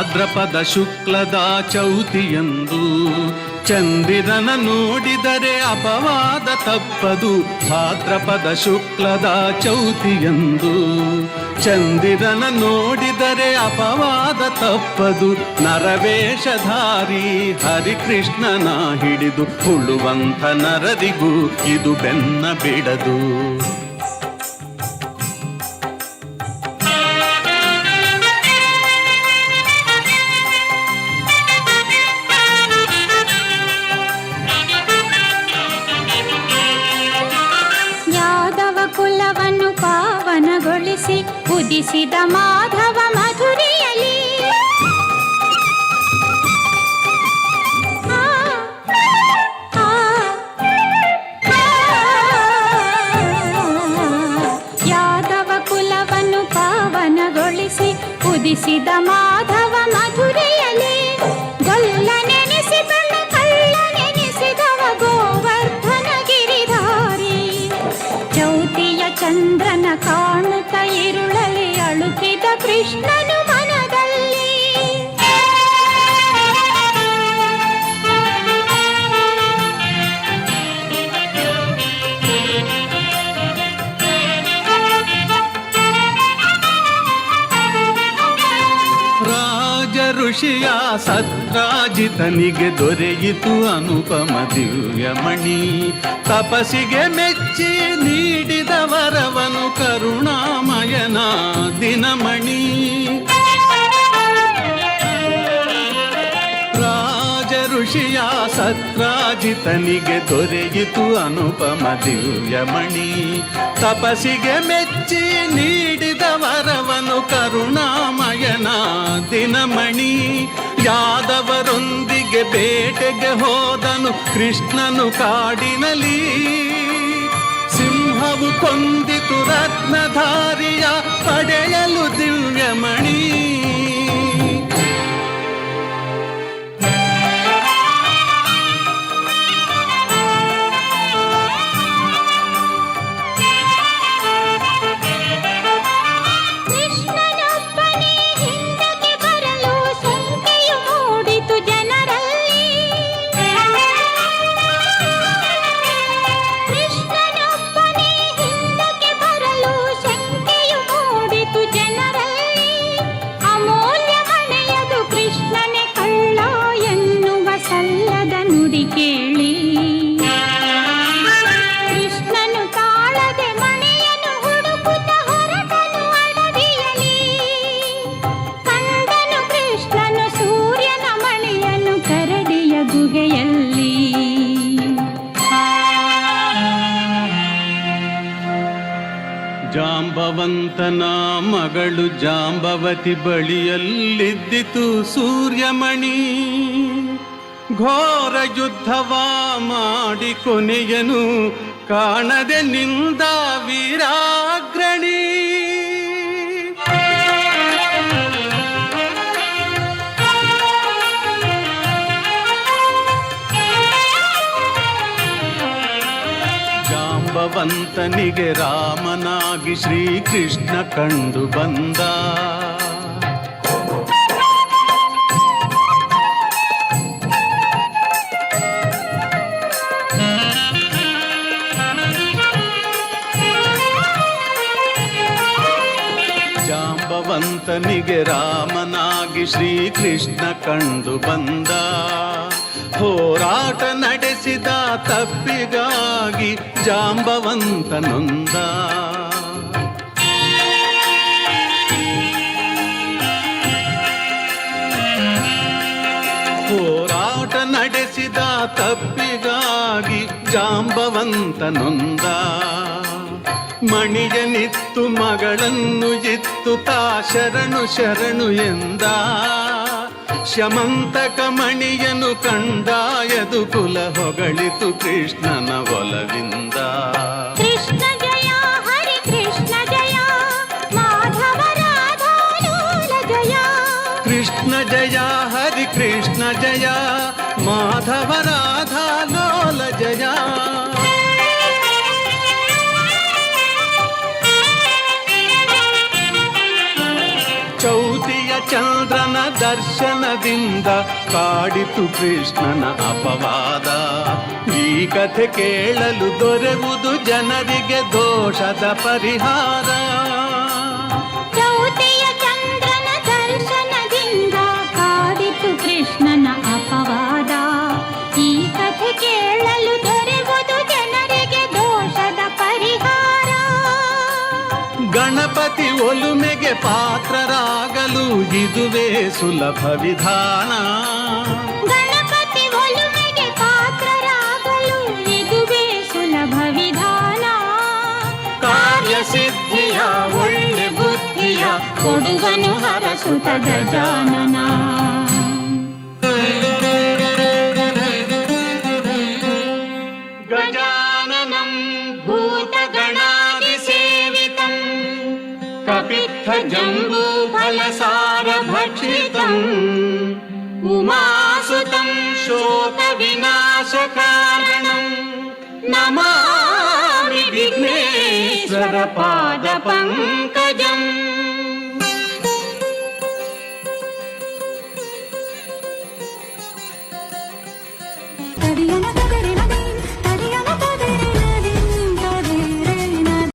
ಭಾದ್ರಪದ ಶುಕ್ಲದ ಚೌತಿಯಂದು ಚಂದಿರನ ನೋಡಿದರೆ ಅಪವಾದ ತಪ್ಪದು. ಭಾದ್ರಪದ ಶುಕ್ಲದ ಚೌತಿಯಂದು ಚಂದಿರನ ನೋಡಿದರೆ ಅಪವಾದ ತಪ್ಪದು. ನರವೇಷಧಾರಿ ಹರಿಕೃಷ್ಣನ ಹಿಡಿದು ಉಳುವಂಥ ನರರಿಗೂ ಇದು ಬೆನ್ನ ಬಿಡದು. ಉದಿಸಿದ ಮಾಧವ ಮಧುರಿಯಲಿ ಯಾದವ ಕುಲವನ್ನು ಪಾವನಗೊಳಿಸಿ ಉದಿಸಿದ ಮಾಧವ ಮಧುರಿಯಲಿ ಗೊಲ್ಲ ನೆನೆಸಿದಳ ಕಳ್ಳ ನೆನೆಸಿದವ ಗೋವರ್ಧನ ಗಿರಿಧಾರಿ ಚೌತಿಯ ಚಂದ್ರನ ಕಾಣುತ್ತ ಇರುಳಲಿ ಅಳುಕಿದ ಕೃಷ್ಣನು ಮನದಲ್ಲಿ. ರಾಜ ಋಷಿಯ ಸತ್ರಾಜಿತನಿಗೆ ದೊರೆಯಿತು ಅನುಪಮ ದಿವ್ಯಮಣಿ. ತಪಸ್ಸಿಗೆ ಮೆಚ್ಚಿ ನೀಡಿದ ವರವನು ಕರುಣಾಮಯನ ದಿನಮಣಿ. ರಾಜ ಋಷಿಯ ಸತ್ರಾಜಿತನಿಗೆ ದೊರೆಯಿತು ಅನುಪಮ ದಿವ್ಯಮಣಿ. ತಪಸ್ಸಿಗೆ ಮೆಚ್ಚಿ ನೀಡಿದ ವರವನು ಕರುಣಾಮಯನ ದಿನಮಣಿ. ಯಾದವರೊಂದಿಗೆ ಬೇಟೆಗೆ ಹೋದನು ಕೃಷ್ಣನು ಕಾಡಿನಲಿ. ಸಿಂಹವು ಕೊಂದಿತು ರತ್ನಧಾರಿಯ ಪಡೆಯಲು ದಿವ್ಯಮಣಿ. ಜಾಂಬವಂತನ ಮಗಳು ಜಾಂಬವತಿ ಬಳಿಯಲ್ಲಿದ್ದಿತು ಸೂರ್ಯಮಣಿ. ಘೋರ ಯುದ್ಧವ ಮಾಡಿ ಕೊನೆಯನು ಕಾಣದೆ ನಿಂದ ವೀರಾಗ್ರಣಿ. ಜಾಂಬವಂತನಿಗೆ ರಾಮನಾಗಿ ಶ್ರೀಕೃಷ್ಣ ಕಂಡು ಬಂದ. ಜಾಂಬವಂತನಿಗೆ ರಾಮನಾಗಿ ಶ್ರೀಕೃಷ್ಣ ಕಂಡು ಬಂದ. ಹೋರಾಟ ನಡೆಸಿದ ತಪ್ಪಿಗಾಗಿ ಜಾಂಬವಂತ ನೊಂದ. ಹೋರಾಟ ನಡೆಸಿದ ತಪ್ಪಿಗಾಗಿ ಜಾಂಬವಂತ ನೊಂದ. ಮಣಿಯನಿತ್ತು ಮಗಳನ್ನು ಇತ್ತು ತಾ ಶರಣು ಶರಣು ಎಂದ. ಶಮಂತಕ ಮಣಿಯನು ಕಂಡಾಯದು ಕುಲ ಹೊಗಳಿತು ಕೃಷ್ಣನ ಒಲವಿಂದ. ಕೃಷ್ಣ ಜಯ ಹರಿ ಕೃಷ್ಣ ಜಯ ಮಾಧವ ರಾಧಾ ಲೋಲ ಜಯ. ಕೃಷ್ಣ ಜಯ ಹರಿ ಕೃಷ್ಣ ಜಯ ಮಾಧವ ರಾಧಾ ಲೋಲ ಜಯ. ಚೌತಿಯ ಚಂದ್ರನ ದರ್ಶನದಿಂದ ಕಾಡಿತು ಕೃಷ್ಣನ ಅಪವಾದ. ಈ ಕಥೆ ಕೇಳಲು ದೊರೆಯುವುದು ಜನರಿಗೆ ದೋಷದ ಪರಿಹಾರ. ಚೌತಿಯ ಚಂದ್ರನ ದರ್ಶನದಿಂದ ಕಾಡಿತು ಕೃಷ್ಣನ ಅಪವಾದ. ಈ ಕಥೆ ಕೇಳಲು ದೊರೆಯುವುದು ಜನರಿಗೆ ದೋಷದ ಪರಿಹಾರ. ಗಣಪತಿ ಒಲುಮೆಗೆ ಪಾತ್ರರಾಗಲು ಇದುವೇ ಸುಲಭ ವಿಧಾನ. ಗಣಪತಿ ಒಲುಮೆಗೆ ಪಾತ್ರರಾಗಲು ಇದುವೇ ಸುಲಭ ವಿಧಾನ. ಕಾರ್ಯಸಿದ್ಧಿಯ ಒಳ್ಳೆ ಬುದ್ಧಿಯ ಕೊಡುವನು ಹರಸುತ ಗಜಾನನ. ಗಜಾನನಂ ಭೂತಗಣಾದಿಸೇವಿತಂ ಕಪಿತ್ಥ ಜಂಬೂಫಲಸಾರಭಕ್ಷಿತಂ ಉಮಾಸುತಂ ಶೋಕವಿನಾಶಕಾರಣಂ ನಮಾಮಿ ವಿಘ್ನೇಶ್ವರ ಪಾದಪಂಕಜಂ. ಕಡಿಯನ